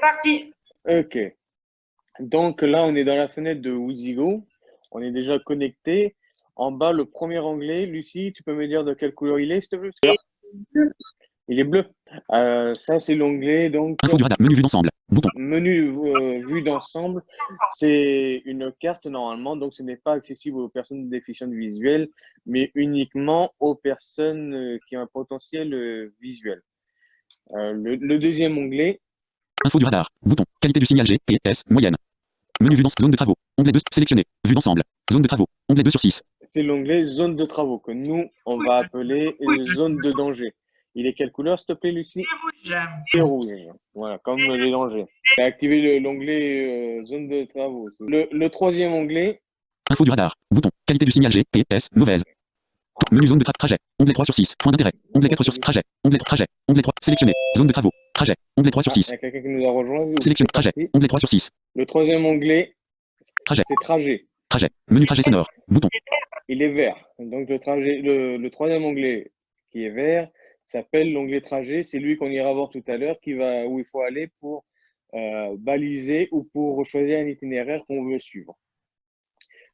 parti. Ok. Donc là, on est dans la fenêtre de WYSIWYG. On est déjà connecté. En bas, le premier onglet, Lucie, tu peux me dire de quelle couleur il est, s'il te plaît? Il est bleu. Ça, c'est l'onglet, donc, Info du radar. Menu vue d'ensemble. Bouton. menu vue d'ensemble. C'est une carte normalement, donc ce n'est pas accessible aux personnes déficientes visuelles, mais uniquement aux personnes qui ont un potentiel visuel. Le deuxième onglet, Info du radar. Bouton. Qualité du signal G, P, S, moyenne. Menu vue d'ensemble. Zone de travaux. Onglet 2. Sélectionné. Vue d'ensemble. Zone de travaux. Onglet 2 sur 6. c'est l'onglet zone de travaux que nous, on va appeler zone de danger. Il est quelle couleur, s'il te plaît, Lucie? Rouge. Et rouge. Voilà, comme les dangers. J'ai activé l'onglet zone de travaux. Le troisième onglet, Info du radar. Bouton. Qualité du signal G, P, S, mauvaise. Menu zone de trajet. Onglet 3 sur 6. Point d'intérêt. Onglet 4 sur 6. Trajet. Onglet 3. Trajet. Onglet 3. Sélectionné. Zone de travaux. Trajet. Onglet 3 sur 6. il y a quelqu'un qui nous a rejoint. Sélectionne. Trajet. Onglet 3 sur 6. Le troisième onglet, Trajet. c'est trajet. Trajet. Menu trajet sonore. Bouton. Il est vert. Donc le troisième onglet qui est vert s'appelle l'onglet trajet. C'est lui qu'on ira voir tout à l'heure, où il faut aller pour baliser ou pour choisir un itinéraire qu'on veut suivre.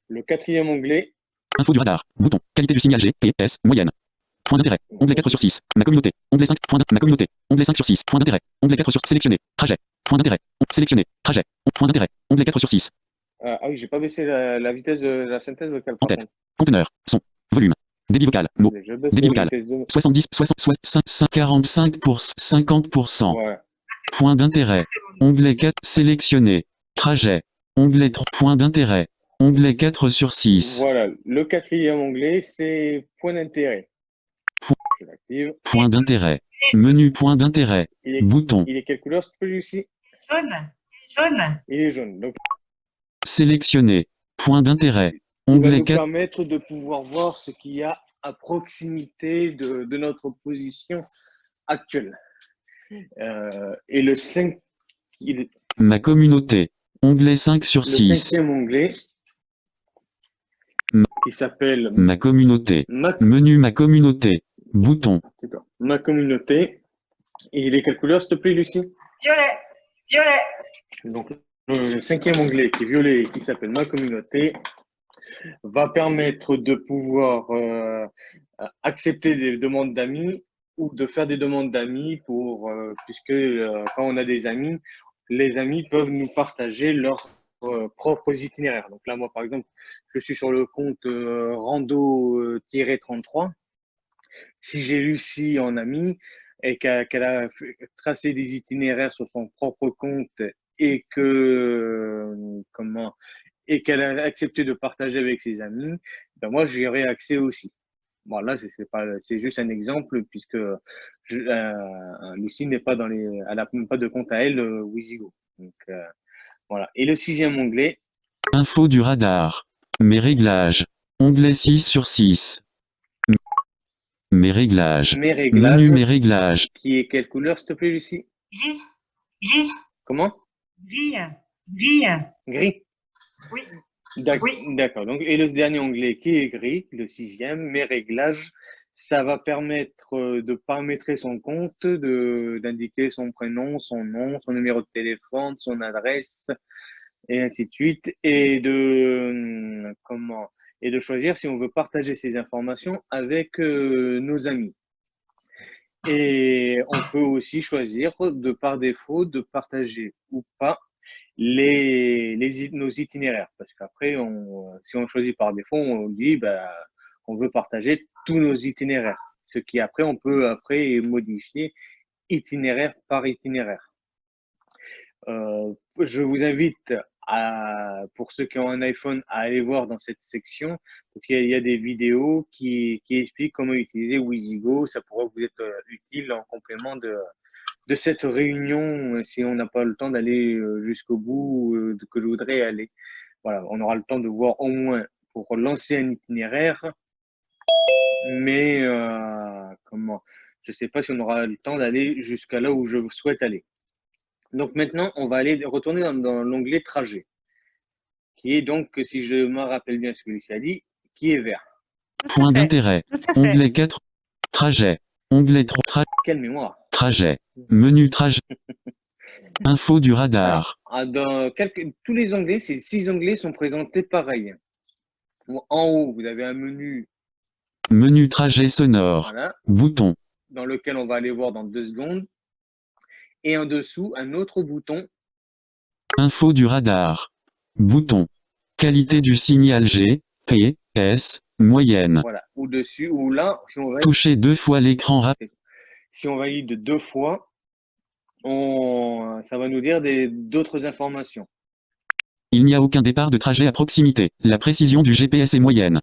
Le quatrième onglet, Info du radar. Bouton. Qualité du signal G, P, S, moyenne. Point d'intérêt. Onglet 4 sur 6. Ma communauté. Onglet 5. Ma communauté. Onglet 5 sur 6. Point d'intérêt. Onglet 4 sur sélectionné. Trajet. Point d'intérêt. Sélectionné. Trajet. Point d'intérêt. Onglet 4 sur 6. ah oui, j'ai pas baissé la vitesse de la synthèse vocale. En tête. Conteneur. Son. Volume. Débit vocal. Mots. Je baisse Débit la vocal. vitesse de... 70, 65, 45 pour 50%. Ouais. Point d'intérêt. Onglet 4. Sélectionné. Trajet. Onglet 3. Point d'intérêt. Onglet 4 sur 6. Voilà. Le quatrième onglet, c'est point d'intérêt. Je l'active. Point d'intérêt. Menu point d'intérêt. Bouton. Il est quelle couleur, ce Lucie? Jaune. Jaune. Il est jaune. Donc, Sélectionné. Point d'intérêt. il va Onglet nous 4. permettre de pouvoir voir ce qu'il y a à proximité de notre position actuelle. Et le 5, Ma communauté. Onglet 5 sur le 6. cinquième onglet, qui s'appelle Ma communauté. ma Menu ma communauté. Bouton. communauté. Et il est quelle couleur, s'il te plaît, Lucie? Violet. Violet. Donc, le cinquième onglet qui est violet, qui s'appelle ma communauté, va permettre de pouvoir accepter des demandes d'amis ou de faire des demandes d'amis puisque quand on a des amis, les amis peuvent nous partager leurs propres itinéraires. Donc là, moi, par exemple, je suis sur le compte rando-33. Si j'ai Lucie en ami et qu'elle a tracé des itinéraires sur son propre compte et qu'elle a accepté de partager avec ses amis, ben moi, j'y aurai accès aussi. Bon, là, c'est juste un exemple puisque Lucie n'est pas elle n'a même pas de compte à elle, WYSIWYG. Donc, voilà. Et le sixième onglet. Info du radar. Mes réglages. Onglet 6 sur 6. Mes réglages. Menu mes réglages. Qui est quelle couleur, s'il te plaît, Lucie? Gris. Gris. Comment? Gris. Gris. Gris. Oui. D'accord. Donc, et le dernier onglet qui est gris, le sixième, mes réglages, ça va permettre de paramétrer son compte, d'indiquer son prénom, son nom, son numéro de téléphone, son adresse, et ainsi de suite, et de choisir si on veut partager ces informations avec nos amis. Et on peut aussi choisir par défaut de partager ou pas nos itinéraires. Parce qu'après, si on choisit par défaut, on dit on veut partager tous nos itinéraires. Ce qui après, on peut modifier itinéraire par itinéraire. Je vous invite pour ceux qui ont un iPhone à aller voir dans cette section parce qu'il y a des vidéos qui expliquent comment utiliser WYSIWYG. Ça pourra vous être utile en complément de cette réunion si on n'a pas le temps d'aller jusqu'au bout que je voudrais aller. Voilà, on aura le temps de voir au moins pour lancer un itinéraire, mais je ne sais pas si on aura le temps d'aller jusqu'à là où je souhaite aller. Donc maintenant, on va retourner dans l'onglet trajet, qui est donc, si je me rappelle bien ce que Lucie a dit, qui est vert. Point d'intérêt. Onglet 4. Trajet. Onglet 3. Quelle mémoire. Trajet. Menu trajet. Info du radar. Dans tous les onglets, ces 6 onglets sont présentés pareil. En haut, vous avez un menu, Menu trajet sonore. voilà, Bouton. dans lequel on va aller voir dans 2 secondes. Et en dessous, un autre bouton. Info du radar. Bouton. Qualité du signal G, P, S, moyenne. Voilà, au-dessus, ou là, Touchez 2 fois l'écran rapide. si on valide 2 fois, ça va nous dire d'autres informations. Il n'y a aucun départ de trajet à proximité. La précision du GPS est moyenne.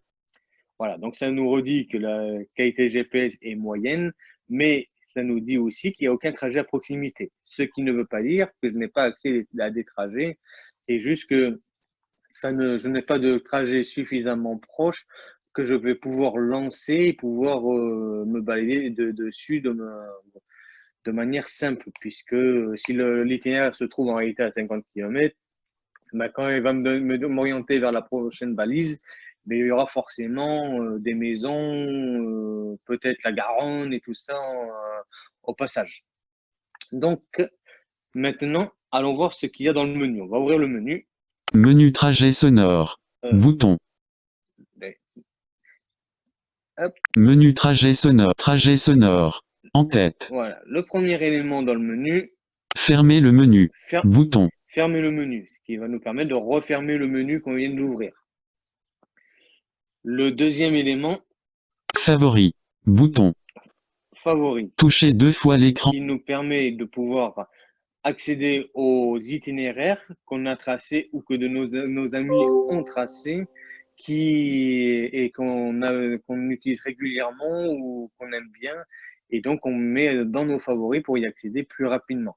Voilà, donc ça nous redit que la qualité GPS est moyenne, mais ça nous dit aussi qu'il n'y a aucun trajet à proximité. Ce qui ne veut pas dire que je n'ai pas accès à des trajets, c'est juste que je n'ai pas de trajet suffisamment proche que je vais pouvoir lancer et pouvoir me balader dessus de manière simple, puisque si l'itinéraire se trouve en réalité à 50 km, ben, quand il va m'orienter vers la prochaine balise, mais il y aura forcément des maisons, peut-être la Garonne et tout ça au passage. Donc, maintenant, allons voir ce qu'il y a dans le menu. On va ouvrir le menu. Menu trajet sonore. Bouton. Hop. Menu trajet sonore. Trajet sonore. En tête. Voilà, le premier élément dans le menu. Fermer le menu. Bouton. Fermer le menu, ce qui va nous permettre de refermer le menu qu'on vient d'ouvrir. Le deuxième élément. Favori. Bouton. Favori. Touchez 2 fois l'écran. Qui nous permet de pouvoir accéder aux itinéraires qu'on a tracés ou que nos amis ont tracés et qu'on utilise régulièrement ou qu'on aime bien. Et donc, on met dans nos favoris pour y accéder plus rapidement.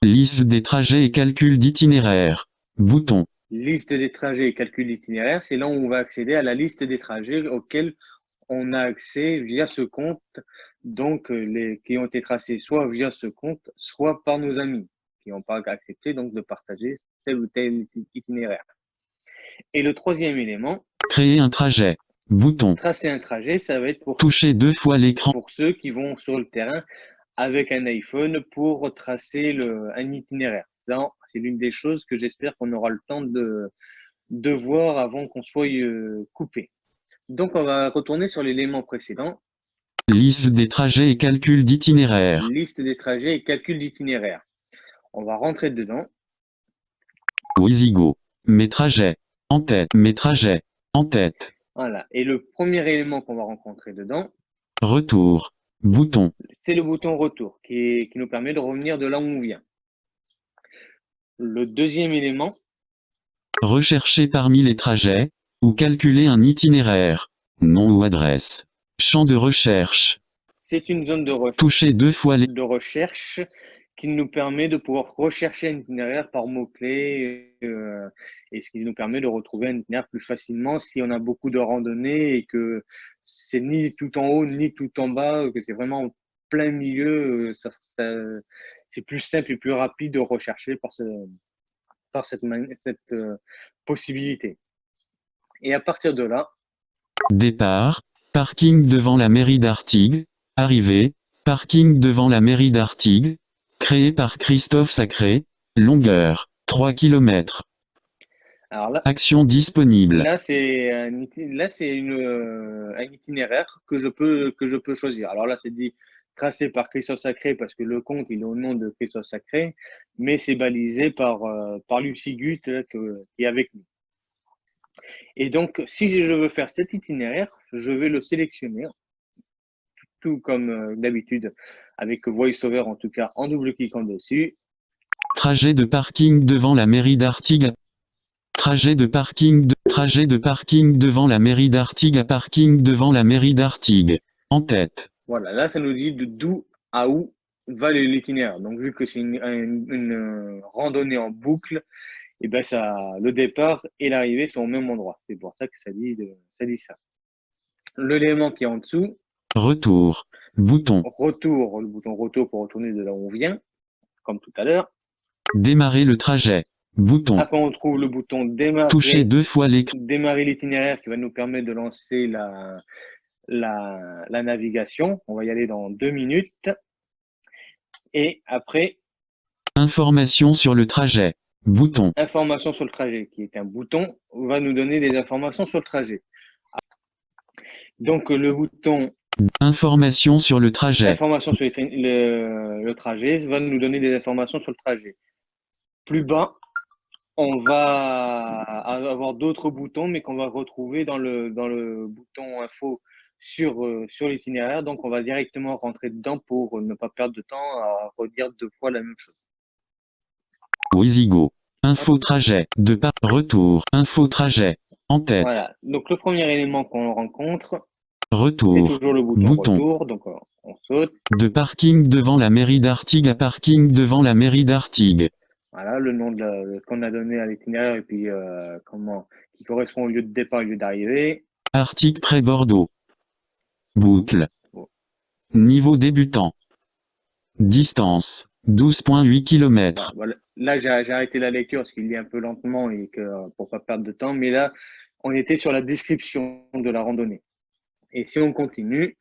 Liste des trajets et calcul d'itinéraire. Bouton. Liste des trajets et calcul d'itinéraire, c'est là où on va accéder à la liste des trajets auxquels on a accès via ce compte, donc qui ont été tracés soit via ce compte, soit par nos amis qui n'ont pas accepté donc de partager tel ou tel itinéraire. Et le troisième élément, créer un trajet. Bouton. Tracer un trajet, ça va être pour toucher 2 fois l'écran. Pour ceux qui vont sur le terrain avec un iPhone pour tracer un itinéraire. Ça, c'est l'une des choses que j'espère qu'on aura le temps de voir avant qu'on soit coupé. Donc, on va retourner sur l'élément précédent. Liste des trajets et calcul d'itinéraire. Liste des trajets et calcul d'itinéraire. On va rentrer dedans. Wizigo. Mes trajets. En tête. Mes trajets. En tête. Voilà. Et le premier élément qu'on va rencontrer dedans. Retour. Bouton. C'est le bouton retour qui nous permet de revenir de là où on vient. Le deuxième élément. Rechercher parmi les trajets ou calculer un itinéraire. Nom ou adresse. Champ de recherche. C'est une zone de recherche. Toucher 2 fois les de recherche qui nous permet de pouvoir rechercher un itinéraire par mots-clés et ce qui nous permet de retrouver un itinéraire plus facilement si on a beaucoup de randonnées et que c'est ni tout en haut ni tout en bas, que c'est vraiment en plein milieu, c'est plus simple et plus rapide de rechercher par cette possibilité. Et à partir de là, départ, parking devant la mairie d'Artigues, arrivée, parking devant la mairie d'Artigues, créé par Christophe Sacré, longueur, 3 km. Alors là, action disponible. Là, c'est un itinéraire que je peux choisir. Alors là, c'est dit tracé par Christophe Sacré parce que le compte, il est au nom de Christophe Sacré, mais c'est balisé par Lucie Gut qui est avec nous. Et donc, si je veux faire cet itinéraire, je vais le sélectionner, tout comme d'habitude, avec VoiceOver en tout cas, en double-cliquant dessus. Trajet de parking devant la mairie d'Artigues. Trajet de parking devant la mairie d'Artigues à parking devant la mairie d'Artigues. En tête. Voilà, là, ça nous dit d'où à où va l'itinéraire. Donc, vu que c'est une randonnée en boucle, et ben le départ et l'arrivée sont au même endroit. C'est pour ça que ça dit ça. L'élément qui est en dessous. Retour. Bouton. Retour. Le bouton retour pour retourner de là où on vient, comme tout à l'heure. Démarrer le trajet. Bouton. Après, on trouve le bouton démarrer. Toucher 2 fois l'écran. Démarrer l'itinéraire qui va nous permettre de lancer la navigation. On va y aller dans 2 minutes. Et après, Information sur le trajet. Bouton. Information sur le trajet, qui est un bouton, va nous donner des informations sur le trajet. Donc, le bouton Information sur le trajet. Information sur le trajet va nous donner des informations sur le trajet. Plus bas, on va avoir d'autres boutons, mais qu'on va retrouver dans le bouton info sur l'itinéraire. Donc, on va directement rentrer dedans pour ne pas perdre de temps à redire 2 fois la même chose. Wizigo. Info trajet. Départ. Retour. Info trajet. En tête. Voilà. Donc, le premier élément qu'on rencontre, c'est Retour. toujours le bouton Bouton. retour. Donc, on saute. De parking devant la mairie d'Artigues à parking devant la mairie d'Artigues. Voilà, le nom qu'on a donné à l'itinéraire et puis qui correspond au lieu de départ, au lieu d'arrivée. Artigues près Bordeaux. Boucle. Niveau débutant. Distance. 12,8 km. Voilà. Là, j'ai arrêté la lecture parce qu'il lit un peu lentement et que pour pas perdre de temps. Mais là, on était sur la description de la randonnée. Et si on continue,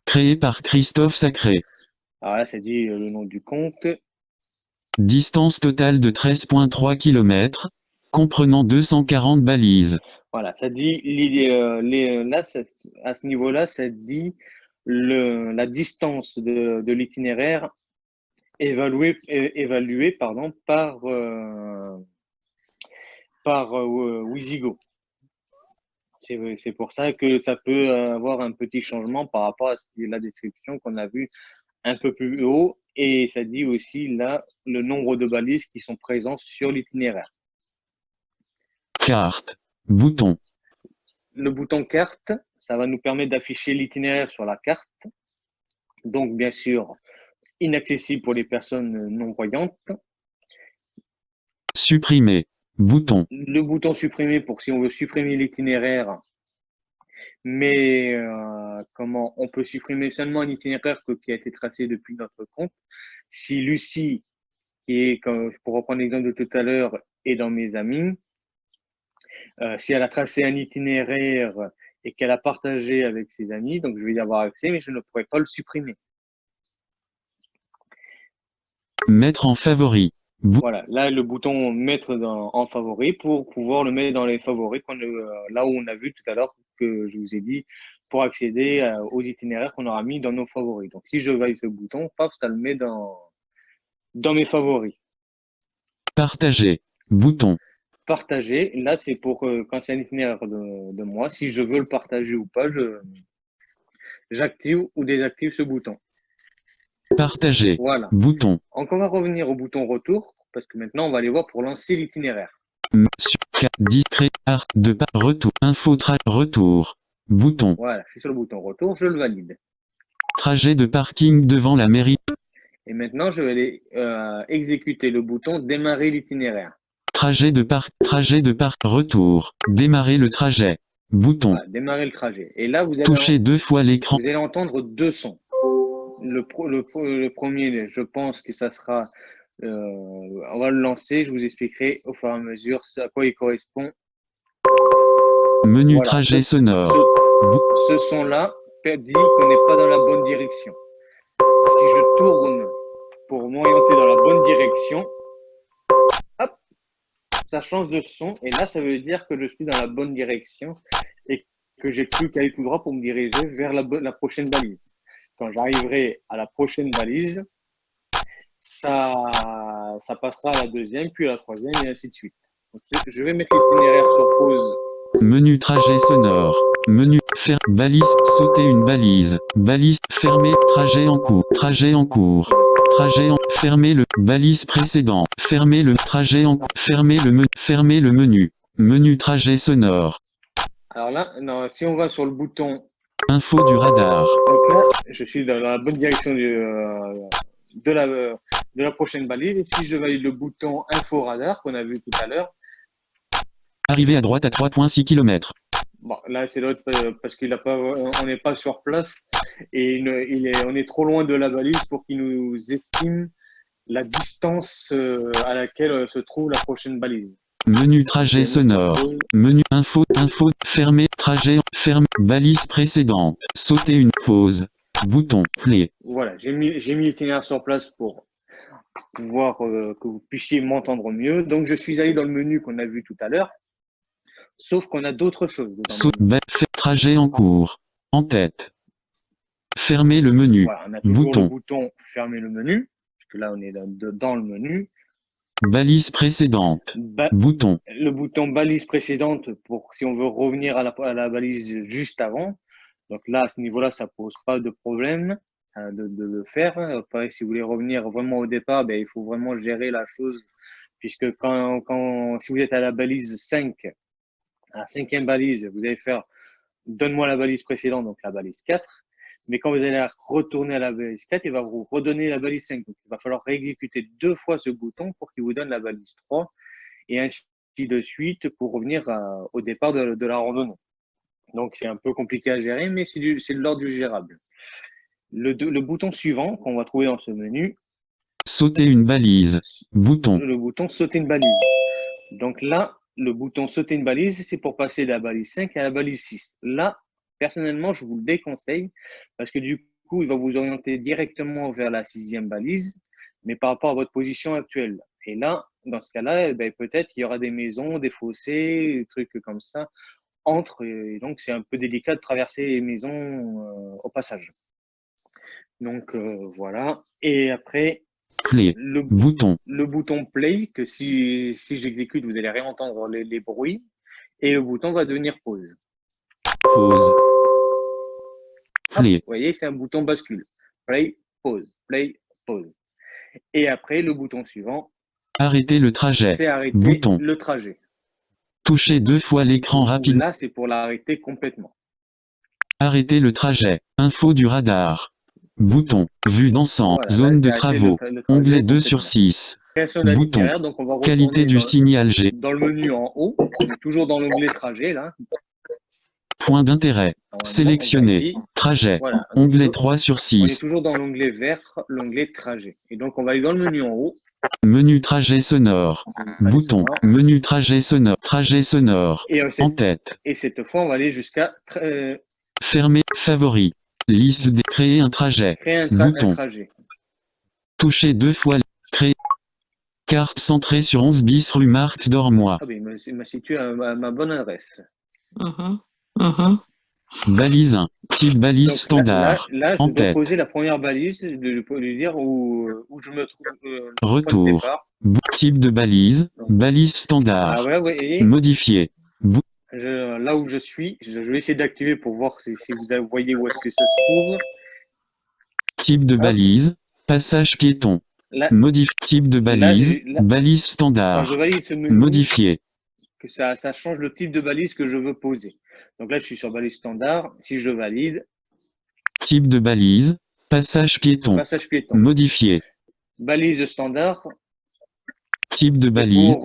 Créé par Christophe Sacré. alors là, ça dit le nom du compte. Distance totale de 13,3 km, comprenant 240 balises. Voilà, ça dit là, à ce niveau-là, ça dit la distance de l'itinéraire évaluée par Wizigo. C'est pour ça que ça peut avoir un petit changement par rapport à la description qu'on a vue un peu plus haut. Et ça dit aussi là le nombre de balises qui sont présentes sur l'itinéraire. Carte. Bouton. Le bouton carte, ça va nous permettre d'afficher l'itinéraire sur la carte. Donc, bien sûr, inaccessible pour les personnes non-voyantes. Supprimer. Bouton. Le bouton supprimer pour si on veut supprimer l'itinéraire. Mais on peut supprimer seulement un itinéraire qui a été tracé depuis notre compte. Si Lucie, pour reprendre l'exemple de tout à l'heure, est dans mes amis, si elle a tracé un itinéraire et qu'elle a partagé avec ses amis, donc je vais y avoir accès, mais je ne pourrai pas le supprimer. Mettre en favori. Voilà, là le bouton mettre en favori pour pouvoir le mettre dans les favoris, là où on a vu tout à l'heure que je vous ai dit, pour accéder aux itinéraires qu'on aura mis dans nos favoris. Donc si je valide ce bouton, paf, ça le met dans mes favoris. Partager. Bouton. Partager, là c'est pour quand c'est un itinéraire de moi, si je veux le partager ou pas, j'active ou désactive ce bouton. Partager. Voilà. Bouton. Donc on va revenir au bouton retour, parce que maintenant on va aller voir pour lancer l'itinéraire. Discret. Art. De pas. Retour. Info. Retour. Bouton. Voilà, je suis sur le bouton retour, je le valide. Trajet de parking devant la mairie. Et maintenant je vais aller exécuter le bouton démarrer l'itinéraire. Trajet de parc. Retour. Démarrer le trajet. Bouton. Voilà, démarrer le trajet. Et là vous allez Toucher 2 fois l'écran. Vous allez entendre 2 sons. Le premier, je pense que ça sera, on va le lancer, je vous expliquerai au fur et à mesure à quoi il correspond. Menu Voilà. trajet sonore. Ce son-là dit qu'on n'est pas dans la bonne direction. Si je tourne pour m'orienter dans la bonne direction, hop, ça change de son et là, ça veut dire que je suis dans la bonne direction et que j'ai plus qu'à aller tout droit pour me diriger vers la prochaine balise. Quand j'arriverai à la prochaine balise, ça passera à la deuxième, puis à la troisième, et ainsi de suite. Donc, je vais mettre l'itinéraire sur pause. Menu trajet sonore. Menu faire balise, sauter une balise. Balise fermer, trajet en cours. Trajet en cours. Fermer le balise précédent. Fermer le trajet en cours. Fermer le menu. Menu trajet sonore. Alors là, non, si on va sur le bouton info du radar. Donc là, je suis dans la bonne direction de la prochaine balise. Et si je valide le bouton info radar qu'on a vu tout à l'heure. Arrivé à droite à 3,6 km. Bon, là, c'est l'autre parce on n'est pas sur place et on est trop loin de la balise pour qu'il nous estime la distance à laquelle se trouve la prochaine balise. Menu trajet sonore. Menu info, fermer, trajet, ferme, balise précédente. Sauter une pause. Bouton, play. Voilà, j'ai mis l'itinéraire sur place pour pouvoir que vous puissiez m'entendre mieux. Donc, je suis allé dans le menu qu'on a vu tout à l'heure, sauf qu'on a d'autres choses dans le menu. Trajet en cours. En tête. Fermer le menu. Voilà, on a toujours Bouton. le bouton fermer le menu, parce que là, on est dans le menu. Balise précédente. Bouton. Le bouton balise précédente pour si on veut revenir à la balise juste avant. Donc là, à ce niveau-là, ça pose pas de problème de le faire. Après, si vous voulez revenir vraiment au départ, ben, il faut vraiment gérer la chose, puisque si vous êtes à la balise 5, à la 5e balise, vous allez faire donne-moi la balise précédente, donc la balise 4. Mais quand vous allez retourner à la balise 4, il va vous redonner la balise 5. Donc, il va falloir réexécuter 2 fois ce bouton pour qu'il vous donne la balise 3 et ainsi de suite pour revenir au départ de la randonnée. Donc, c'est un peu compliqué à gérer, mais c'est de l'ordre du gérable. Le bouton suivant qu'on va trouver dans ce menu. Sauter une balise. Bouton. Le bouton sauter une balise. Donc là, le bouton sauter une balise, c'est pour passer de la balise 5 à la balise 6. Là, personnellement, je vous le déconseille parce que du coup, il va vous orienter directement vers la 6e balise, mais par rapport à votre position actuelle. Et là, dans ce cas-là, ben, peut-être qu'il y aura des maisons, des fossés, des trucs comme ça entre. Et donc, c'est un peu délicat de traverser les maisons au passage. Donc, voilà. Et après, Play. Bouton. Le bouton play, que si j'exécute, vous allez réentendre les bruits. Et le bouton va devenir pause. Pause. Play. Vous voyez, c'est un bouton bascule. Play, pause, play, pause. Et après, le bouton suivant. Arrêter le trajet. C'est arrêter bouton. Le trajet. Toucher 2 fois l'écran rapide. Là, c'est pour l'arrêter complètement. Arrêter le trajet. Info du radar. Bouton. Vue d'ensemble. Voilà, zone là, de travaux. Onglet 2 sur 6. Bouton. Donc on va qualité du signal G. Dans le menu en haut, on est toujours dans l'onglet trajet là. Point d'intérêt. Sélectionner. Trajet. Voilà. Onglet 3 sur 6. On est toujours dans l'onglet vert, l'onglet trajet. Et donc on va aller dans le menu en haut. Menu trajet sonore. Bouton. Menu trajet sonore. Trajet sonore. En tête. Et cette fois, on va aller jusqu'à fermer. Favori. Liste de créer un trajet. Bouton. Toucher 2 fois. Créer. Carte centrée sur 11 bis rue Marx d'Ormois. Ah ben, il m'a situé à ma bonne adresse. Balise 1. Type balise donc, standard. Là, je en dois tête. poser la première balise, de lui dire où je me trouve. Retour. Type de balise. Donc, balise standard. Ah ouais, modifier. Là où je suis, je vais essayer d'activer pour voir si vous voyez où est-ce que ça se trouve. Type de balise. Passage piéton. Type de balise. Balise standard. Quand je valide ce menu, modifier. Que ça change le type de balise que je veux poser. Donc là, je suis sur balise standard. Si je valide. Type de balise. Passage piéton. Modifier. Balise standard. Type de balise.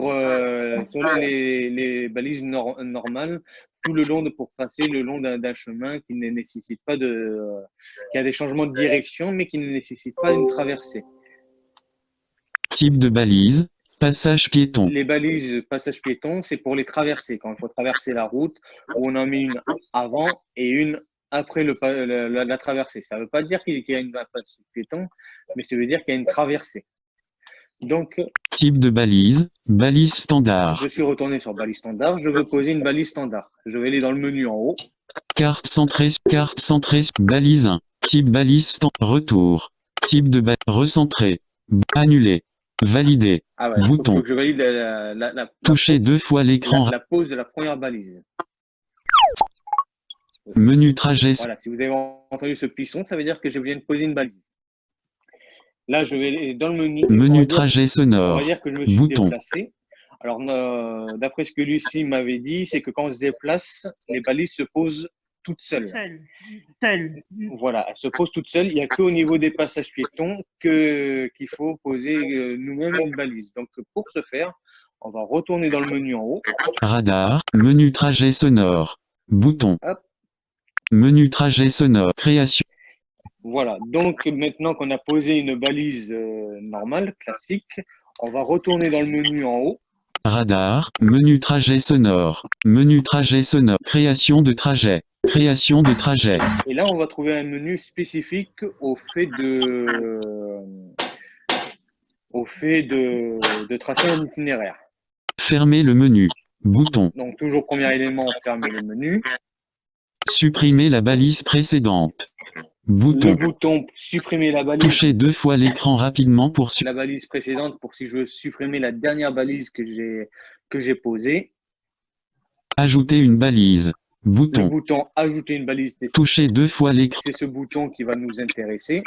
Pour les balises normales, tout le long pour tracer le long d'un chemin qui ne nécessite pas qui a des changements de direction, mais qui ne nécessite pas une traversée. Type de balise. Passage piéton. Les balises passage piéton, c'est pour les traverser. Quand il faut traverser la route, où on en met une avant et une après la traversée. Ça ne veut pas dire qu'il y a une passage piéton, mais ça veut dire qu'il y a une traversée. Donc, type de balise, balise standard. Je suis retourné sur balise standard. Je veux poser une balise standard. Je vais aller dans le menu en haut. Carte centrée, balise 1. Type balise standard. Retour. Type de balise recentré. Annuler. Valider. Ah ouais, bouton. Faut que je valide toucher 2 fois l'écran. La pose de la première balise. Menu trajet. Voilà, si vous avez entendu ce pisson, ça veut dire que je viens de poser une balise. Là, je vais dans le menu. Menu trajet sonore. On va dire que je me suis bouton. déplacé. Alors, d'après ce que Lucie m'avait dit, c'est que quand on se déplace, les balises se posent toutes seules. Voilà, elles se posent toutes seules. Il n'y a qu'au niveau des passages piétons qu'il faut poser nous-mêmes une balise. Donc, pour ce faire, on va retourner dans le menu en haut. Radar, menu trajet sonore. Bouton. Hop. Menu trajet sonore. Création. Voilà, donc maintenant qu'on a posé une balise normale, classique, on va retourner dans le menu en haut. Radar, menu trajet sonore. Menu trajet sonore. Création de trajet. Création de trajet. Et là, on va trouver un menu spécifique au fait au fait de tracer un itinéraire. Fermer le menu. Bouton. Donc, toujours premier élément, fermer le menu. Supprimer la balise précédente. Le Bouton. bouton supprimer la balise. Touchez 2 fois l'écran rapidement pour La balise précédente pour si je veux supprimer la dernière balise que j'ai posée. ajouter une balise. Le Bouton. bouton ajouter une balise, Touchez 2 fois l'écran. c'est ce bouton qui va nous intéresser.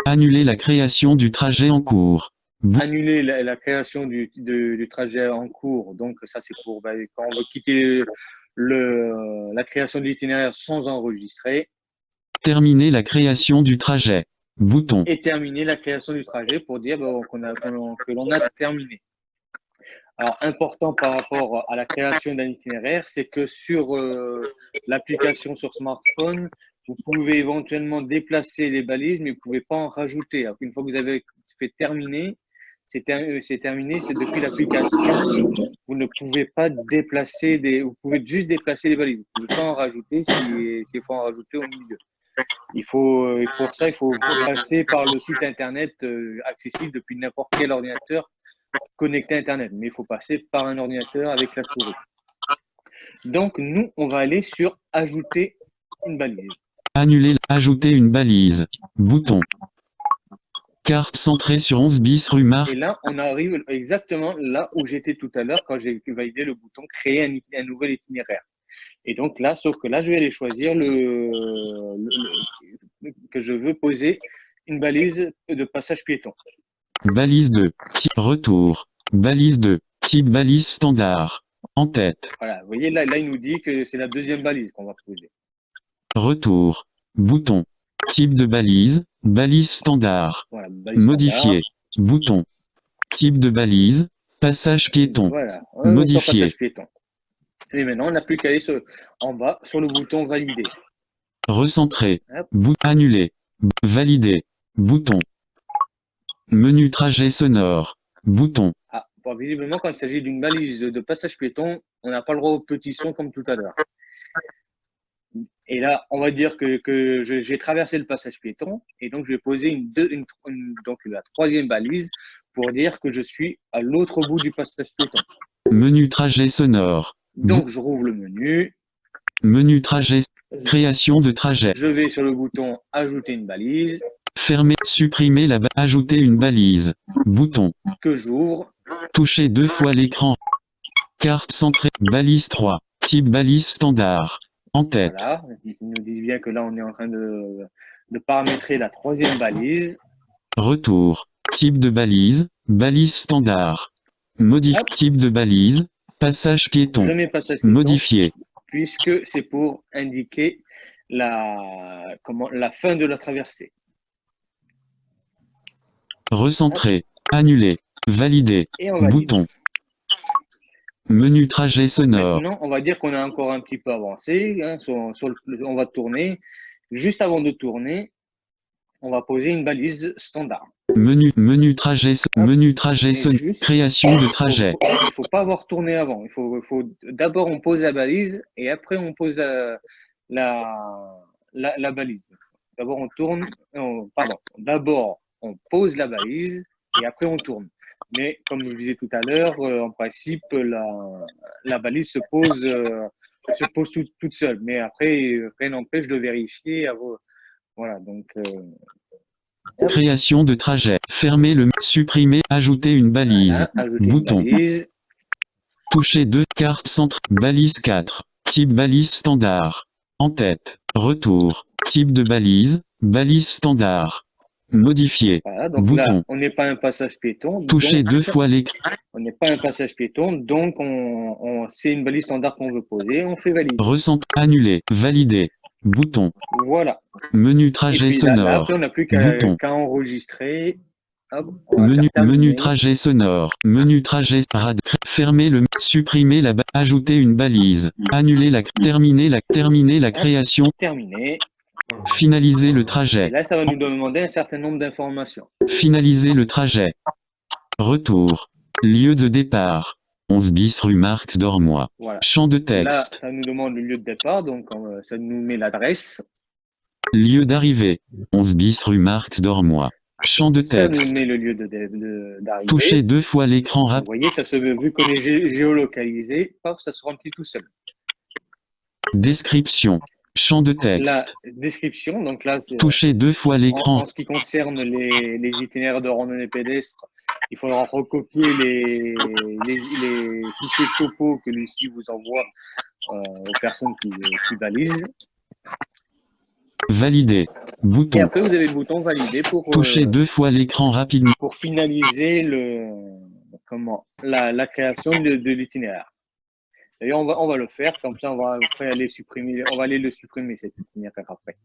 Annuler la création du trajet en cours. Annuler la création du trajet en cours. Donc, ça, c'est pour quand on veut quitter la création de l'itinéraire sans enregistrer. Terminer la création du trajet. Bouton. Et terminer la création du trajet pour dire que l'on a terminé. Alors, important par rapport à la création d'un itinéraire, c'est que sur l'application sur smartphone, vous pouvez éventuellement déplacer les balises, mais vous ne pouvez pas en rajouter. Alors, une fois que vous avez fait terminer, c'est terminé, c'est depuis l'application. Vous ne pouvez pas déplacer vous pouvez juste déplacer les balises. Vous ne pouvez pas en rajouter s'il faut en rajouter au milieu. Il faut passer par le site internet accessible depuis n'importe quel ordinateur connecté à internet. Mais il faut passer par un ordinateur avec la souris. Donc, nous, on va aller sur ajouter une balise. Annuler, ajouter une balise. Bouton. Carte centrée sur 11 bis rue Marc. Et là, on arrive exactement là où j'étais tout à l'heure quand j'ai validé le bouton créer un nouvel itinéraire. Et donc là, sauf que là, je vais aller choisir que je veux poser une balise de passage piéton. Balise 2. Type retour. Balise 2. Type balise standard. En tête. Voilà, vous voyez, là, il nous dit que c'est la deuxième balise qu'on va poser. Retour. Bouton. Type de balise. Balise standard. Voilà, balise Modifier. standard. Bouton. Type de balise. Passage piéton. Voilà, Modifier. passage piéton. Et maintenant, on n'a plus qu'à aller en bas sur le bouton valider. Recentrer. Hop. Annuler. Valider. Bouton. Menu trajet sonore. Bouton. Ah, bon, visiblement, quand il s'agit d'une balise de passage piéton, on n'a pas le droit au petit son comme tout à l'heure. Et là, on va dire que j'ai traversé le passage piéton et donc je vais poser donc la troisième balise pour dire que je suis à l'autre bout du passage piéton. Menu trajet sonore. Donc, je rouvre le menu. Menu trajet. Création de trajet. Je vais sur le bouton ajouter une balise Fermer. Supprimer la ajouter une balise. Bouton. que j'ouvre. Toucher 2 fois l'écran. Carte centrée. Balise 3. Type balise standard. En tête. Voilà, il nous dit bien que là, on est en train de paramétrer la troisième balise. Retour. Type de balise. Balise standard. Modifie. Hop. Type de balise. Passage piéton. Je mets passage piéton. Modifier. Puisque c'est pour indiquer la fin de la traversée. Recentrer. Annuler. Valider. Et on valide. Bouton. Menu trajet sonore. Maintenant, on va dire qu'on a encore un petit peu avancé. Hein, on va tourner. Juste avant de tourner, on va poser une balise standard. Menu trajet sonore. Création de trajet. Il ne faut pas avoir tourné avant. D'abord, on pose la balise et après, on pose la balise. D'abord, on tourne. D'abord, on pose la balise et après, on tourne. Mais comme je vous disais tout à l'heure, en principe, la balise se pose toute seule. Mais après, rien n'empêche de vérifier. Voilà, donc. Création de trajet. Fermer le. Supprimer. Ajouter une balise. Voilà, ajouter Bouton. une balise. Toucher 2. Carte centre. Balise 4. Type balise standard. En tête. Retour. Type de balise. Balise standard. Modifier. Voilà, donc Bouton. là, on n'est pas un passage piéton. Toucher donc, 2 fois l'écran. On n'est pas un passage piéton, donc c'est une balise standard qu'on veut poser, on fait valider. Recentrer. Annuler. Valider. Bouton. Voilà. Menu Et trajet puis là, sonore. après, on n'a plus Bouton. qu'à enregistrer. Hop, on va faire Menu terminer. trajet sonore. Menu trajet rad. Fermer le. Supprimer la. Ajouter une balise. Annuler la. Terminer la création. Terminé. Finaliser le Et trajet. là, ça va nous demander un certain nombre d'informations. Finaliser le trajet. Retour. Lieu de départ. 11 bis rue Marx d'Ormois. Voilà. Champ de Là, texte. ça nous demande le lieu de départ, donc ça nous met l'adresse. Lieu d'arrivée. 11 bis rue Marx d'Ormois. Champ de Ça nous texte. met le lieu d'arrivée. Touchez 2 fois l'écran Vous rapide. voyez, ça se veut, vu qu'on est géolocalisé, hop, ça se remplit tout seul. Description. Champ de La texte. description, donc là, c'est, Touchez 2 fois l'écran. en ce qui concerne les itinéraires de randonnée pédestre, il faudra recopier les fichiers topo que Lucie vous envoie aux personnes qui balisent. Valider. Et Bouton. après, vous avez le bouton valider Touchez 2 fois l'écran rapidement. pour finaliser la création de l'itinéraire. D'ailleurs, on va le faire, comme ça, on va après aller le supprimer cet itinéraire après.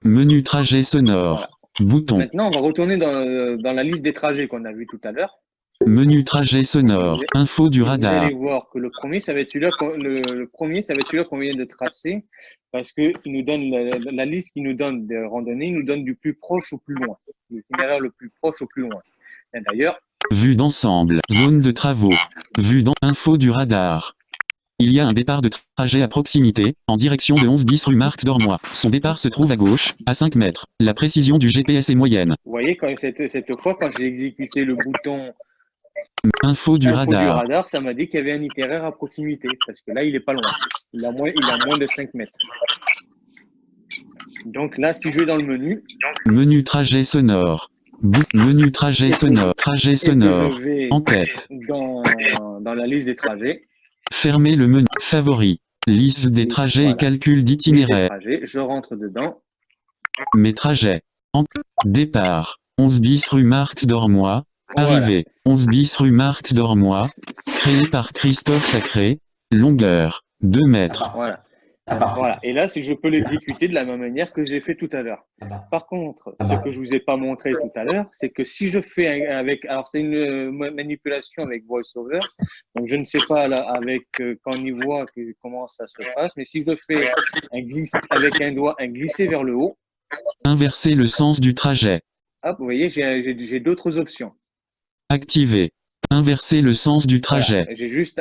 Menu trajet sonore. Voilà. Bouton. Maintenant, on va retourner dans la liste des trajets qu'on a vu tout à l'heure. Menu trajet sonore. Info du Vous radar. allez voir que le premier, ça va être celui-là qu'on vient de tracer, parce que il nous donne la liste qui nous donne des randonnées, il nous donne du plus proche au plus loin, l'itinéraire le plus proche au plus loin. Et d'ailleurs, Vue d'ensemble. Zone de travaux. Vue dans info du radar. Il y a un départ de trajet à proximité, en direction de 11 bis rue Marx d'Ormois. Son départ se trouve à gauche, à 5 mètres. La précision du GPS est moyenne. vous voyez, cette fois, quand j'ai exécuté le bouton Info du info du radar. radar, ça m'a dit qu'il y avait un itinéraire à proximité, parce que là, il est pas loin. Il a moins de 5 mètres. Donc là, si je vais dans le menu, Menu trajet sonore. Menu trajet sonore. Trajet et que sonore. je vais En tête. dans la liste des trajets, Fermez le menu. Favori. Liste des trajets Voilà. et calcul liste des d'itinéraire. trajets, je rentre dedans. Mes trajets. En départ. 11 bis rue Marx d'Ormois. Voilà. Arrivée. 11 bis rue Marx d'Ormois. Créé par Christophe Sacré. Longueur. 2 mètres. Voilà. Voilà. Et là, si je peux l'exécuter de la même manière que j'ai fait tout à l'heure. Par contre, ce que je vous ai pas montré tout à l'heure, c'est que si je fais alors c'est une manipulation avec VoiceOver, donc je ne sais pas là, quand on y voit comment ça se passe, mais si je fais avec un doigt, un glisser vers le haut, Inverser le sens du trajet. hop, vous voyez, j'ai d'autres options. Activer. Inverser le sens du Voilà. trajet. J'ai juste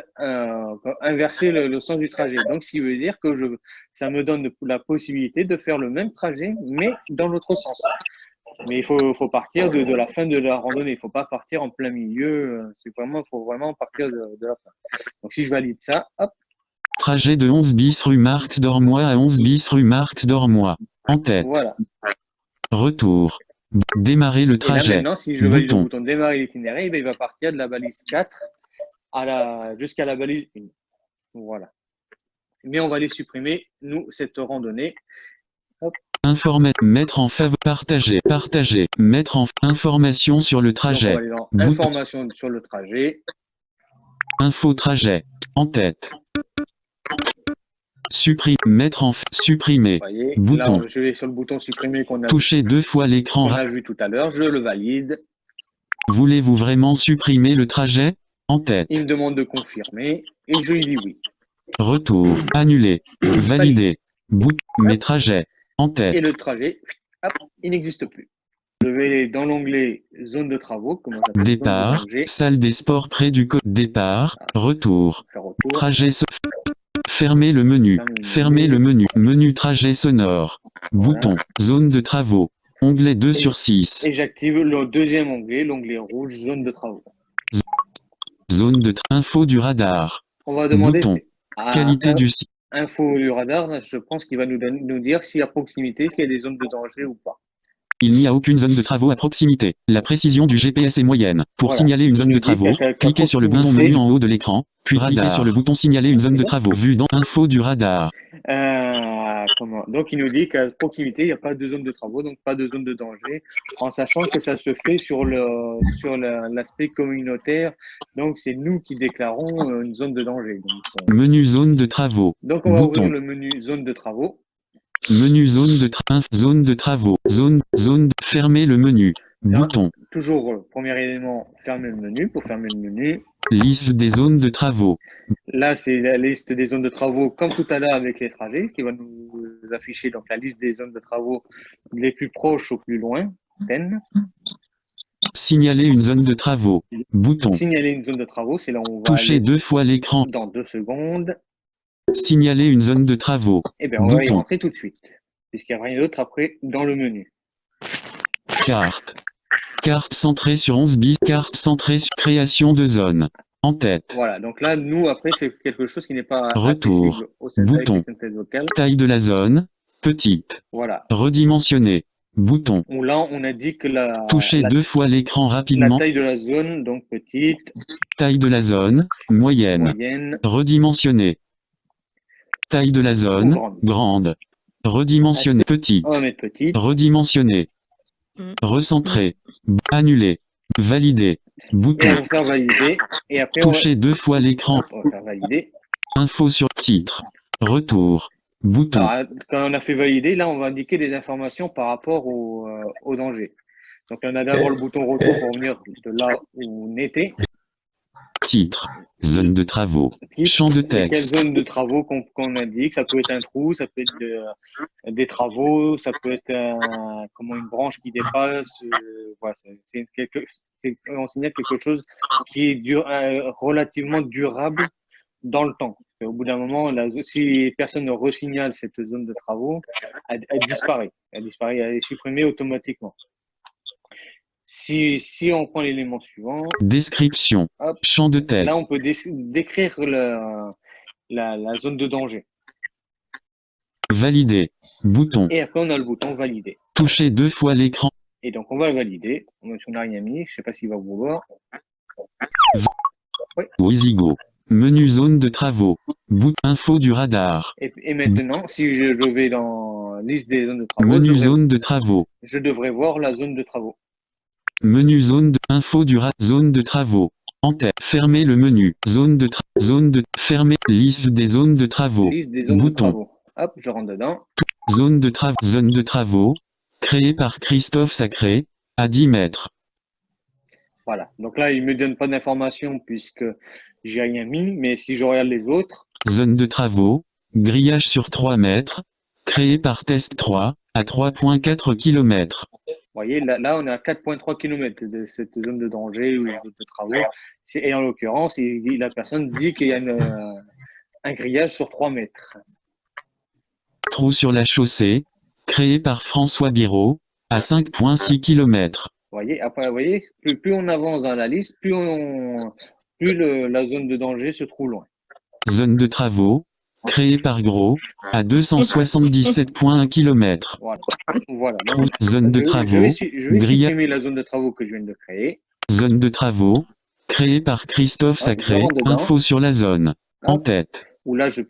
inversé le sens du trajet. Donc, ce qui veut dire que ça me donne la possibilité de faire le même trajet, mais dans l'autre sens. Mais il faut partir de la fin de la randonnée. Il ne faut pas partir en plein milieu. Il faut vraiment partir de la fin. Donc, si je valide ça, hop, Trajet de 11 bis rue Marx d'Ormois à 11 bis rue Marx d'Ormois. En tête. voilà. Retour. Démarrer le Et là, trajet. maintenant, si je valide le Bouton. bouton démarrer l'itinéraire, eh bien, il va partir de la balise 4 jusqu'à la balise 1. Voilà. Mais on va les supprimer, nous, cette randonnée. Informer. Mettre en faveur. Partager. Partager. Mettre en information sur le Donc, on va trajet. aller dans Bouton. information sur le trajet. Info trajet. En tête. Supprimer. Mettre en supprimer. Vous voyez, Bouton. là, je vais sur le bouton supprimer qu'on Toucher 2 fois l'écran. a vu tout à l'heure. Je le valide. Voulez-vous vraiment supprimer le trajet? En tête. Il me demande de confirmer et je lui dis oui. Retour. Annuler. Valider. Mes trajets. En Et tête. le trajet, hop, il n'existe plus. Je vais dans l'onglet zone de travaux, comment j'appelle, zone de Départ. danger. Salle des sports près du code. Départ. Retour. Faire retour. Trajet. Fermer le menu. Fermer le menu. Menu trajet sonore. Bouton. Zone de travaux. Onglet 2 sur 6. Et j'active le deuxième onglet, l'onglet rouge, zone de travaux. Zone de info du radar. On va demander Bouton. à Qualité du site. info du radar. Je pense qu'il va nous dire si à proximité, s'il y a des zones de danger ou pas. Il n'y a aucune zone de travaux à proximité. La précision du GPS est moyenne. Pour Voilà. signaler une zone Il de nous dit travaux, qu'à cliquez sur le bouton proximité- menu en haut de l'écran, puis cliquez sur le bouton signaler une zone de travaux. Vue dans info du radar. Donc, il nous dit qu'à proximité, il n'y a pas de zone de travaux, donc pas de zone de danger, en sachant que ça se fait sur l'aspect communautaire. Donc, c'est nous qui déclarons une zone de danger. Menu zone de travaux. Donc, on va Bouton. ouvrir le menu zone de travaux. Menu zone de travaux. Fermer le menu. Bouton. Toujours, premier élément, fermer le menu. Pour fermer le menu, Liste des zones de travaux. là, c'est la liste des zones de travaux, comme tout à l'heure avec les trajets, qui va nous afficher donc la liste des zones de travaux les plus proches au plus loin. Signaler une zone de travaux. Bouton. Signaler une zone de travaux, c'est là où on va Toucher aller 2 fois l'écran. dans 2 secondes. Signaler une zone de travaux. Eh bien, on va y Bouton. rentrer tout de suite, puisqu'il n'y a rien d'autre après dans le menu. Carte. Carte centrée sur 11 bis. Carte centrée sur création de zone. En tête. Voilà, donc là, nous, après, c'est quelque chose qui n'est pas Retour. accessible avec Bouton. les synthèses vocales. Taille de la zone. Petite. Voilà. Redimensionner. Bouton. Là, on a dit que Toucher la 2 fois l'écran la rapidement. taille de la zone, donc petite, Taille de la zone. Moyenne. moyenne, Redimensionner. Taille de la ou zone. grande. Grande. Redimensionner. Petite. On va mettre petite. Redimensionner. Recentrer. Annuler. Valider. Et Bouton. on va faire valider. Et après, Toucher 2 fois l'écran. on va faire valider. Info sur titre. Retour. Bouton. Alors, quand on a fait valider, là, on va indiquer des informations par rapport au danger. Donc, on a d'abord le bouton retour pour venir de là où on était. Titre. Zone de travaux. Titre, Champ de c'est quelle texte. zone de travaux qu'on indique. Ça peut être un trou, ça peut être des travaux, ça peut être une branche qui dépasse. Voilà, on signale quelque chose qui est relativement durable dans le temps. Et au bout d'un moment, si personne ne resignale cette zone de travaux, elle disparaît. Elle disparaît, elle est supprimée automatiquement. Si on prend l'élément suivant, Description. hop, Champ de texte. là on peut décrire la zone de danger. Valider. Bouton. Et après on a le bouton valider. Toucher 2 fois l'écran. Et donc on va valider. On n'a rien mis, je ne sais pas s'il va vous voir. Wisigo. Menu zone de travaux. Info du radar. Et maintenant, si je vais dans liste des zones de travaux, Menu zone de travaux. je devrais voir la zone de travaux. Menu zone de info du zone de travaux. En tête. Fermer le menu. Fermer. Liste des zones de travaux. Liste des zones de Bouton. travaux. Hop, je rentre dedans. Zone de travaux. Créée par Christophe Sacré. À 10 mètres. Voilà. Donc là, il me donne pas d'informations puisque j'ai rien mis, mais si je regarde les autres, Zone de travaux. Grillage sur 3 mètres. Créé par Test 3. À 3,4 km. vous voyez, là on est à 4,3 km de cette zone de danger ou de travaux. Et en l'occurrence, la personne dit qu'il y a un grillage sur 3 mètres. Trou sur la chaussée. Créé par François Biraud. À 5,6 km. Après, vous voyez, plus on avance dans la liste, plus la zone de danger se trouve loin. Zone de travaux. Créé par Gros. À 277,1 km. Voilà. Zone de travaux. Je vais supprimer la zone de travaux que je viens de créer. Zone de travaux. Créé par Christophe Sacré. Info sur la zone. En tête. Où là, je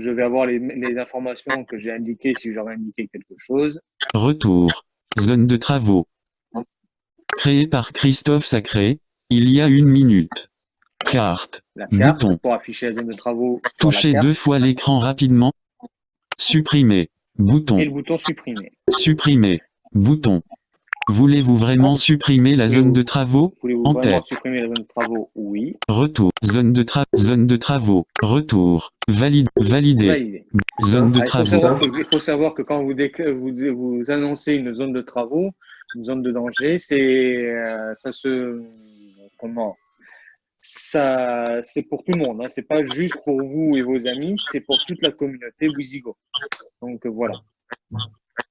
vais avoir les informations que j'ai indiquées si j'aurais indiqué quelque chose. Retour. Zone de travaux. Créé par Christophe Sacré. Il y a 1 minute. Carte. La carte Bouton. pour afficher la zone de travaux. Toucher 2 fois l'écran rapidement. Supprimer. Bouton. Et le bouton supprimer. Supprimer. Bouton. Voulez-vous vraiment supprimer la zone de travaux? Voulez-vous En vraiment tête. supprimer la zone de travaux? Oui. Retour. Zone de travaux. Retour. Valider. Validé. Zone de Il travaux. faut savoir que quand vous annoncez une zone de travaux, une zone de danger, c'est pour tout le monde. C'est pas juste pour vous et vos amis, c'est pour toute la communauté Wisigo. Donc voilà.